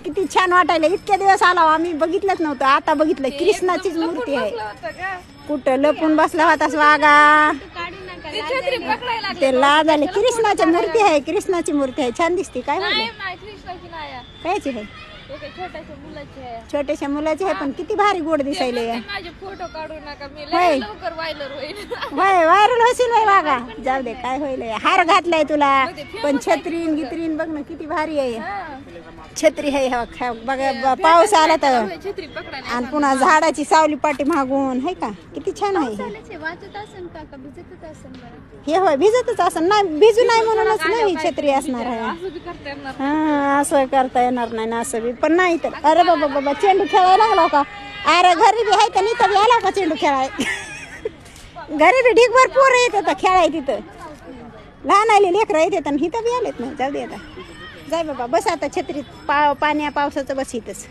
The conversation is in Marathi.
किती छान वाटायला. इतके दिवस आलो आम्ही बघितलंच नव्हतं, आता बघितलं. कृष्णाचीच मूर्ती आहे. कुठं लपून बसला होतास वागा, ते लाज आले. कृष्णाची मूर्ती आहे, कृष्णाची मूर्ती आहे. छान दिसते. काय कायची आहे? छोट्याशा मुलाची आहे, पण किती भारी गोड दिसायले. फोटो काढू नका, मी होय. लवकर व्हायरल होईल. व्हायरल होशील नाही वागा. जाऊ दे, काय होईल. हार घातलाय तुला, पण छत्रीन गित्रीन बघ ना किती भारी आहे. छत्री आहे बघा. पाऊस आला तर, छत्री पकडायला आणि पुन्हा झाडाची सावली पाठी मागून आहे का, किती छान आहे. वाचत असेल का भिजतच असेल बरं. हे होय, भिजतच असं नाही, भिजू नाही म्हणूनच नाही छत्री असणार आहे. असं बी करता येणार. हा, असं करता येणार नाही ना, असं बी. पण नाही तर अरे बाबा बाबा, चेंडू खेळायला लागला का? अरे घरी बी आहे तर नाही तर आला का चेंडू खेळाय? घरी बी ढीकभर पोरं येत होता खेळाय तिथं. लहान आले लेकरं येत आणि इथं बी आलेत नाही. जाऊ दे आता, जाय बाबा बस आता छत्रीत. पाण्या पावसाचं बस इथंच.